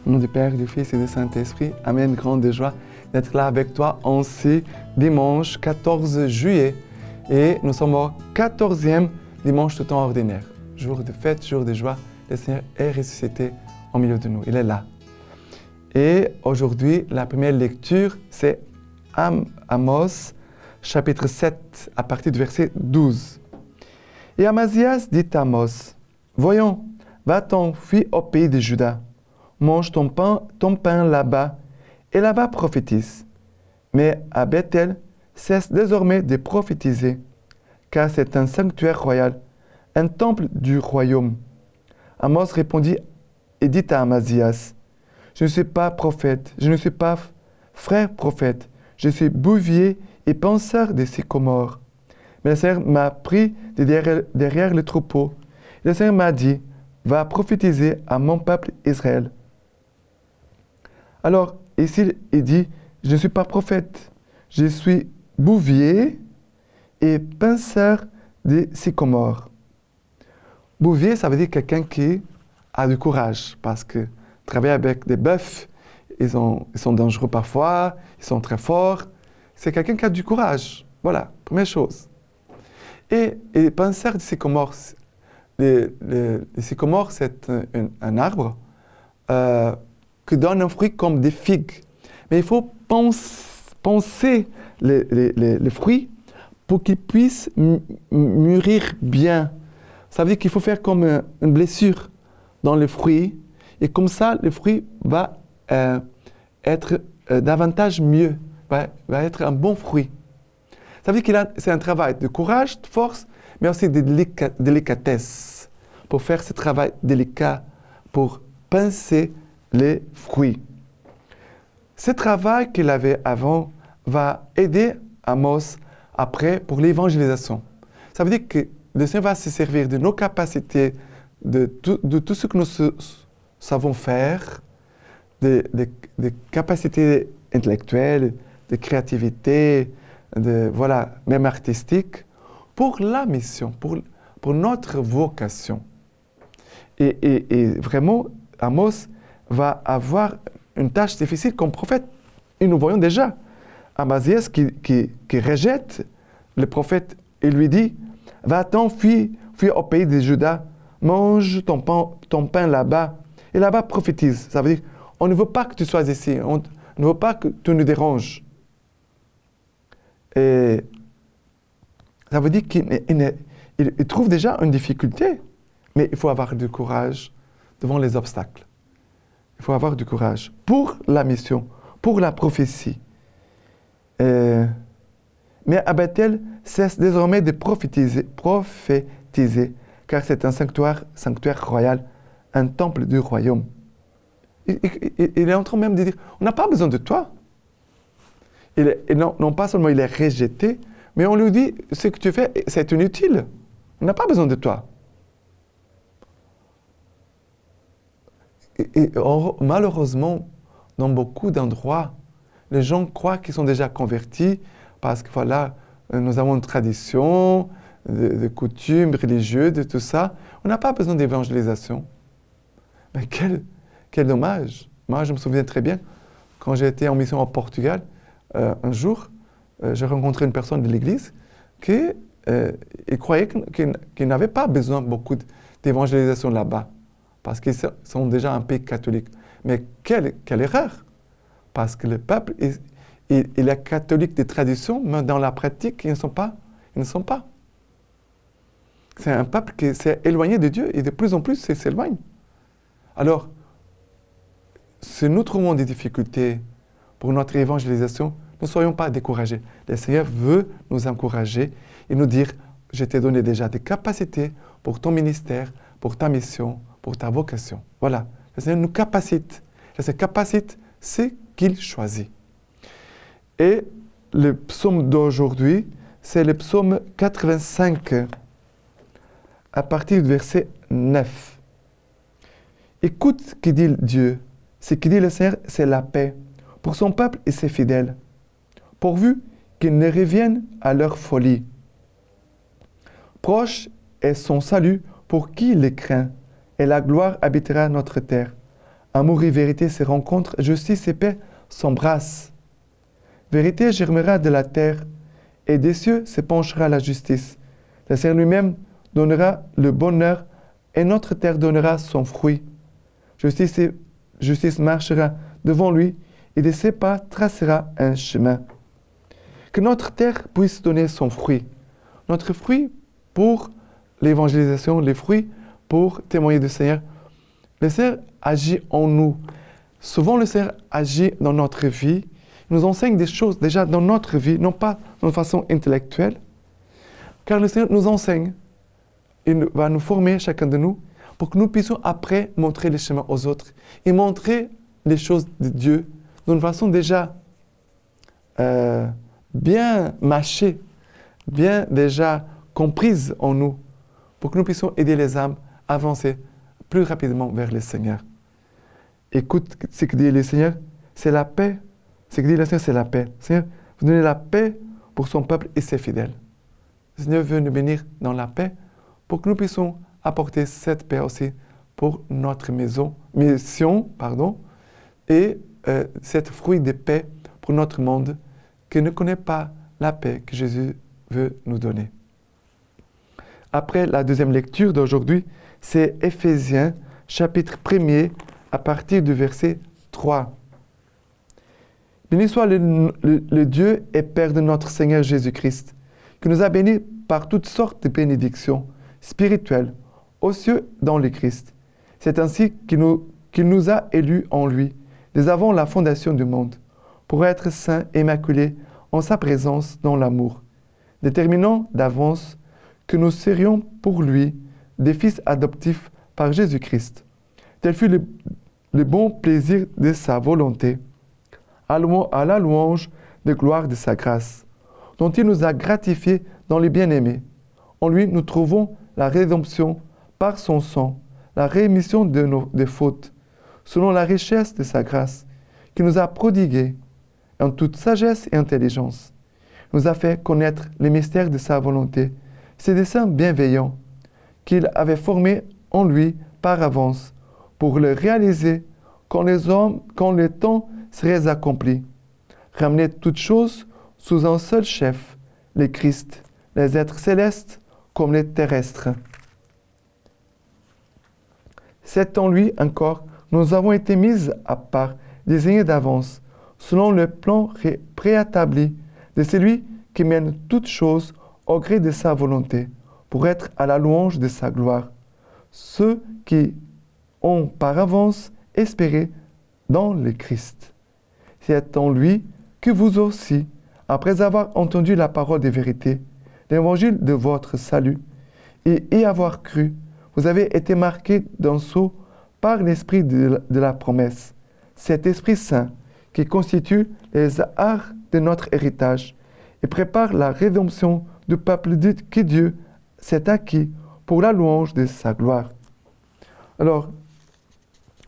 Au nom du Père, du Fils et du Saint-Esprit, Amen. Grande joie d'être là avec toi en ce dimanche 14 juillet. Et nous sommes au 14e dimanche de temps ordinaire. Jour de fête, jour de joie. Le Seigneur est ressuscité au milieu de nous. Il est là. Et aujourd'hui, la première lecture, c'est Amos, chapitre 7, à partir du verset 12. Et Amazias dit à Amos, « Voyons, va-t'en, fuis au pays de Juda. Mange ton pain là-bas, et là-bas prophétise. Mais à Bethel, cesse désormais de prophétiser, car c'est un sanctuaire royal, un temple du royaume. » Amos répondit et dit à Amazias, « Je ne suis pas prophète, je ne suis pas frère prophète, je suis bouvier et penseur des sycomores. Mais le Seigneur m'a pris de derrière le troupeau. Le Seigneur m'a dit, va prophétiser à mon peuple Israël. » Alors, ici, il dit, je ne suis pas prophète, je suis bouvier et penseur des sycomores. Bouvier, ça veut dire quelqu'un qui a du courage, parce que travailler avec des bœufs, ils sont dangereux parfois, ils sont très forts. C'est quelqu'un qui a du courage. Voilà, première chose. Et penseur des sycomores, les sycomores, c'est un arbre qui donne un fruit comme des figues. Mais il faut penser les fruits pour qu'ils puissent mûrir bien. Ça veut dire qu'il faut faire comme une blessure dans le fruit, et comme ça, le fruit va être davantage mieux, va être un bon fruit. Ça veut dire c'est un travail de courage, de force, mais aussi de délicatesse, pour faire ce travail délicat, pour pincer les fruits. Ce travail qu'il avait avant va aider Amos après pour l'évangélisation. Ça veut dire que le Seigneur va se servir de nos capacités, de tout ce que nous savons faire, des capacités intellectuelles, de créativité, même artistique, pour la mission, pour notre vocation. Et vraiment, Amos va avoir une tâche difficile comme prophète. Et nous voyons déjà Amazias qui rejette le prophète et lui dit, « Va-t'en, fuis au pays de Juda, mange ton pain là-bas, et là-bas prophétise. » Ça veut dire, on ne veut pas que tu sois ici, on ne veut pas que tu nous déranges. Et ça veut dire qu'il trouve déjà une difficulté, mais il faut avoir du courage devant les obstacles. Il faut avoir du courage pour la mission, pour la prophétie. Mais à Bethel cesse désormais de prophétiser, car c'est un sanctuaire royal, un temple du royaume. Il est en train même de dire, on n'a pas besoin de toi. Non pas seulement il est rejeté, mais on lui dit, ce que tu fais, c'est inutile. On n'a pas besoin de toi. Malheureusement, dans beaucoup d'endroits, les gens croient qu'ils sont déjà convertis parce que voilà, nous avons une tradition, de coutumes religieuses, de tout ça. On n'a pas besoin d'évangélisation. Mais quel dommage. Moi, je me souviens très bien, quand j'ai été en mission au Portugal, un jour, j'ai rencontré une personne de l'église qui croyait qu'il n'avait pas besoin beaucoup d'évangélisation là-bas, parce qu'ils sont déjà un pays catholique. Mais quelle erreur! Parce que le peuple, il est catholique de tradition, mais dans la pratique, ils ne sont pas. C'est un peuple qui s'est éloigné de Dieu et de plus en plus, il s'éloigne. Alors, si nous trouvons des difficultés pour notre évangélisation, ne soyons pas découragés. Le Seigneur veut nous encourager et nous dire, je t'ai donné déjà des capacités pour ton ministère, pour ta mission, pour ta vocation. Voilà, le Seigneur nous capacite. Il se capacite ce qu'il choisit. Et le psaume d'aujourd'hui, c'est le psaume 85, à partir du verset 9. Écoute ce que dit Dieu. Ce que dit le Seigneur, c'est la paix pour son peuple et ses fidèles, pourvu qu'ils ne reviennent à leur folie. Proche est son salut pour qui les craint, et la gloire habitera notre terre. Amour et vérité se rencontrent, justice et paix s'embrassent. Vérité germera de la terre, et des cieux se penchera la justice. Le Seigneur lui-même donnera le bonheur, et notre terre donnera son fruit. Justice marchera devant lui, et de ses pas tracera un chemin. Que notre terre puisse donner son fruit. Notre fruit pour l'évangélisation, les fruits pour témoigner du Seigneur. Le Seigneur agit en nous. Souvent, le Seigneur agit dans notre vie. Il nous enseigne des choses déjà dans notre vie, non pas de façon intellectuelle, car le Seigneur nous enseigne. Il va nous former, chacun de nous, pour que nous puissions après montrer les chemins aux autres et montrer les choses de Dieu d'une façon déjà bien mâchée, bien déjà comprise en nous, pour que nous puissions aider les âmes à avancer plus rapidement vers le Seigneur. Écoute ce que dit le Seigneur, c'est la paix. Ce que dit le Seigneur, c'est la paix. Le Seigneur veut donner la paix pour son peuple et ses fidèles. Le Seigneur veut nous bénir dans la paix pour que nous puissions apporter cette paix aussi pour notre mission, et cet fruit de paix pour notre monde qui ne connaît pas la paix que Jésus veut nous donner. Après la deuxième lecture d'aujourd'hui, c'est Éphésiens, chapitre 1er, à partir du verset 3. Béni soit le Dieu et Père de notre Seigneur Jésus-Christ, qui nous a bénis par toutes sortes de bénédictions spirituelles aux cieux dans le Christ. C'est ainsi qu'il nous a élus en lui, dès avant la fondation du monde, pour être saints et immaculés en sa présence dans l'amour, déterminant d'avance que nous serions pour lui des fils adoptifs par Jésus-Christ. Tel fut le bon plaisir de sa volonté, à la louange de gloire de sa grâce, dont il nous a gratifiés dans les bien-aimés. En lui, nous trouvons la rédemption par son sang, la rémission des fautes, selon la richesse de sa grâce, qui nous a prodigué en toute sagesse et intelligence. Il nous a fait connaître les mystères de sa volonté, ses desseins bienveillants, qu'il avait formés en lui par avance, pour le réaliser quand le temps serait accompli. Ramener toutes choses sous un seul chef, le Christ, les êtres célestes comme les terrestres. C'est en lui encore, nous avons été mis à part, désignés d'avance, selon le plan préétabli de celui qui mène toutes choses au gré de sa volonté, pour être à la louange de sa gloire. Ceux qui ont par avance espéré dans le Christ. C'est en lui que vous aussi, après avoir entendu la parole de vérité, l'évangile de votre salut, et y avoir cru, vous avez été marqués d'un sceau par l'esprit de la promesse, cet Esprit Saint qui constitue les arts de notre héritage et prépare la rédemption du peuple que Dieu s'est acquis pour la louange de sa gloire. Alors,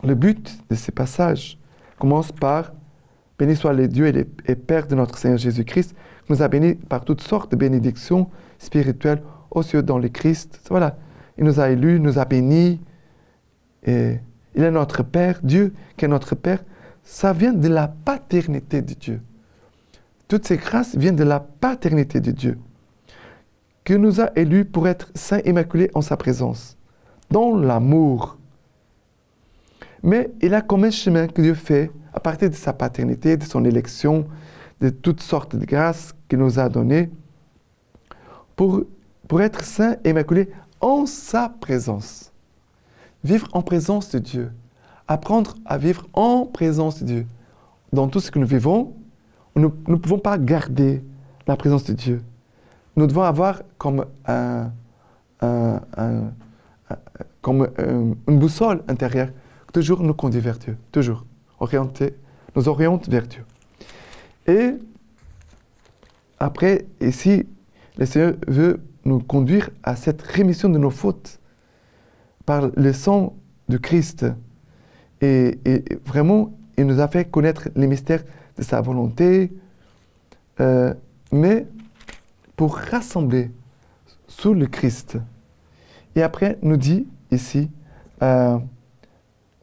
le but de ces passages commence par « Béni soit le Dieu et Père de notre Seigneur Jésus-Christ, qui nous a bénis par toutes sortes de bénédictions spirituelles aux cieux dans le Christ. » Voilà, il nous a élus, nous a bénis, et il est notre Père, Dieu qui est notre Père. Ça vient de la paternité de Dieu. Toutes ces grâces viennent de la paternité de Dieu, qui nous a élus pour être saints et immaculés en sa présence, dans l'amour. Mais il a comme un chemin que Dieu fait à partir de sa paternité, de son élection, de toutes sortes de grâces qu'il nous a données, pour être saints et immaculés en sa présence. Vivre en présence de Dieu. Apprendre à vivre en présence de Dieu. Dans tout ce que nous vivons, nous ne pouvons pas garder la présence de Dieu. Nous devons avoir comme une boussole intérieure qui toujours nous conduit vers Dieu. Toujours nous oriente vers Dieu. Et après, ici, le Seigneur veut nous conduire à cette rémission de nos fautes par le sang de Christ. Et vraiment, il nous a fait connaître les mystères de sa volonté, mais pour rassembler sous le Christ. Et après, nous dit ici,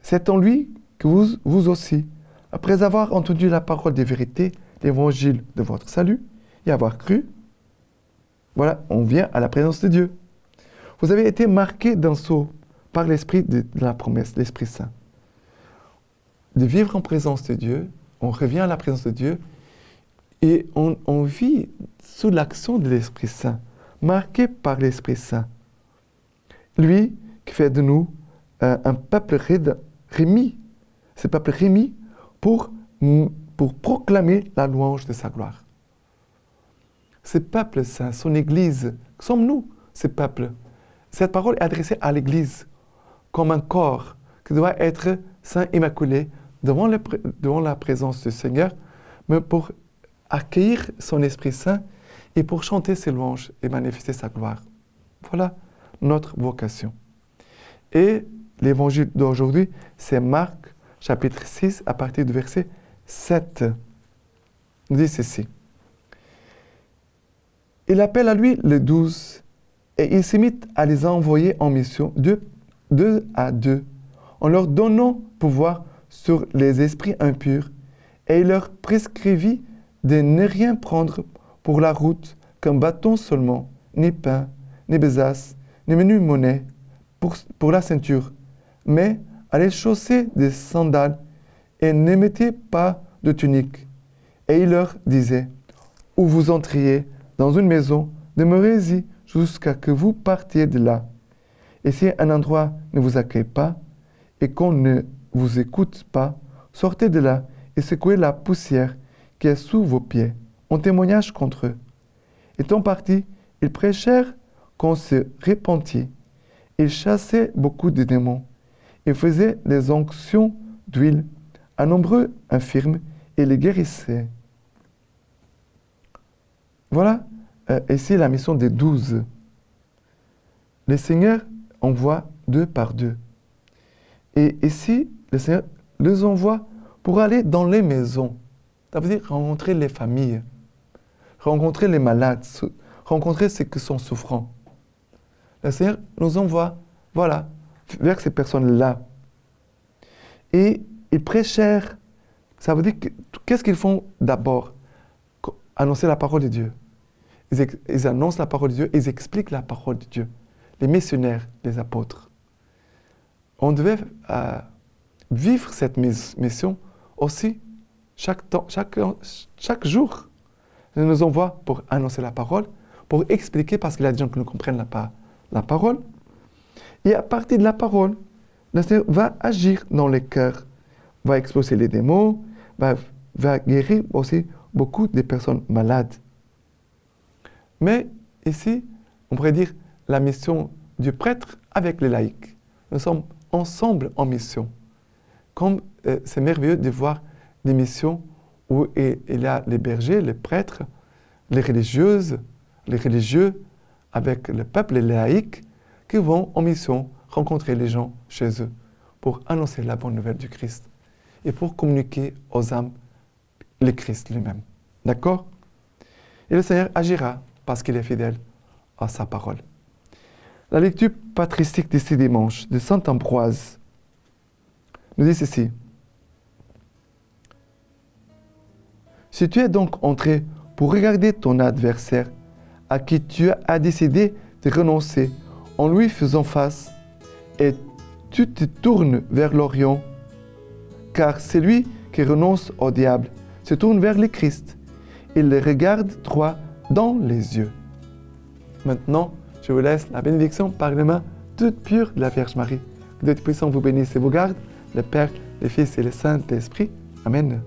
c'est en lui que vous aussi, après avoir entendu la parole des vérités, l'évangile de votre salut, et avoir cru, voilà, on vient à la présence de Dieu. Vous avez été marqués d'un sceau par l'esprit de la promesse, l'Esprit Saint. De vivre en présence de Dieu, on revient à la présence de Dieu et on vit sous l'action de l'Esprit Saint, marqué par l'Esprit Saint. Lui qui fait de nous un peuple remis, ce peuple remis pour proclamer la louange de sa gloire. Ce peuple saint, son Église, sommes-nous ce peuple? Cette parole est adressée à l'Église comme un corps qui doit être saint, immaculé, devant la présence du Seigneur, mais pour accueillir son Esprit Saint et pour chanter ses louanges et manifester sa gloire. Voilà notre vocation. Et l'évangile d'aujourd'hui, c'est Marc, chapitre 6, à partir du verset 7. Il dit ceci. Il appelle à lui les 12 et il se mit à les envoyer en mission deux à deux, en leur donnant pouvoir sur les esprits impurs, et il leur prescrivit de ne rien prendre pour la route qu'un bâton seulement, ni pain, ni besace, ni menu monnaie pour la ceinture, mais allez chausser des sandales et ne mettez pas de tunique. Et il leur disait, où vous entriez dans une maison, demeurez-y jusqu'à ce que vous partiez de là. Et si un endroit ne vous accueille pas et qu'on ne vous écoute pas, sortez de là et secouez la poussière qui est sous vos pieds, en témoignage contre eux. Étant partis, ils prêchèrent qu'on se repentit. Ils chassaient beaucoup de démons. Ils faisaient des onctions d'huile à nombreux infirmes et les guérissaient. Voilà ici la mission des 12. Le Seigneur envoie 2 par 2. Et ici, le Seigneur les envoie pour aller dans les maisons. Ça veut dire rencontrer les familles, rencontrer les malades, rencontrer ceux qui sont souffrants. Le Seigneur nous envoie, voilà, vers ces personnes-là. Et ils prêchèrent. Ça veut dire qu'est-ce qu'ils font d'abord? Annoncer la parole de Dieu. Ils annoncent la parole de Dieu, ils expliquent la parole de Dieu. Les missionnaires, les apôtres. On devait vivre cette mission aussi chaque jour. Il nous envoie pour annoncer la parole, pour expliquer, parce qu'il y a des gens qui ne comprennent pas la parole. Et à partir de la parole, le Seigneur va agir dans les cœurs, va expulser les démons, va guérir aussi beaucoup de personnes malades. Mais ici, on pourrait dire la mission du prêtre avec les laïcs. Nous sommes ensemble en mission. Comme c'est merveilleux de voir des missions où il y a les bergers, les prêtres, les religieuses, les religieux, avec le peuple, les laïcs, qui vont en mission rencontrer les gens chez eux pour annoncer la bonne nouvelle du Christ et pour communiquer aux âmes le Christ lui-même. D'accord? Et le Seigneur agira parce qu'il est fidèle à sa parole. La lecture patristique de ce dimanche de saint Ambroise nous dit ceci. Si tu es donc entré pour regarder ton adversaire à qui tu as décidé de renoncer en lui faisant face, et tu te tournes vers l'Orient, car celui qui renonce au diable se tourne vers le Christ. Il le regarde droit dans les yeux. Maintenant, je vous laisse la bénédiction par les mains toutes pures de la Vierge Marie. Que Dieu Tout-Puissant vous bénisse et vous garde, le Père, le Fils et le Saint-Esprit. Amen.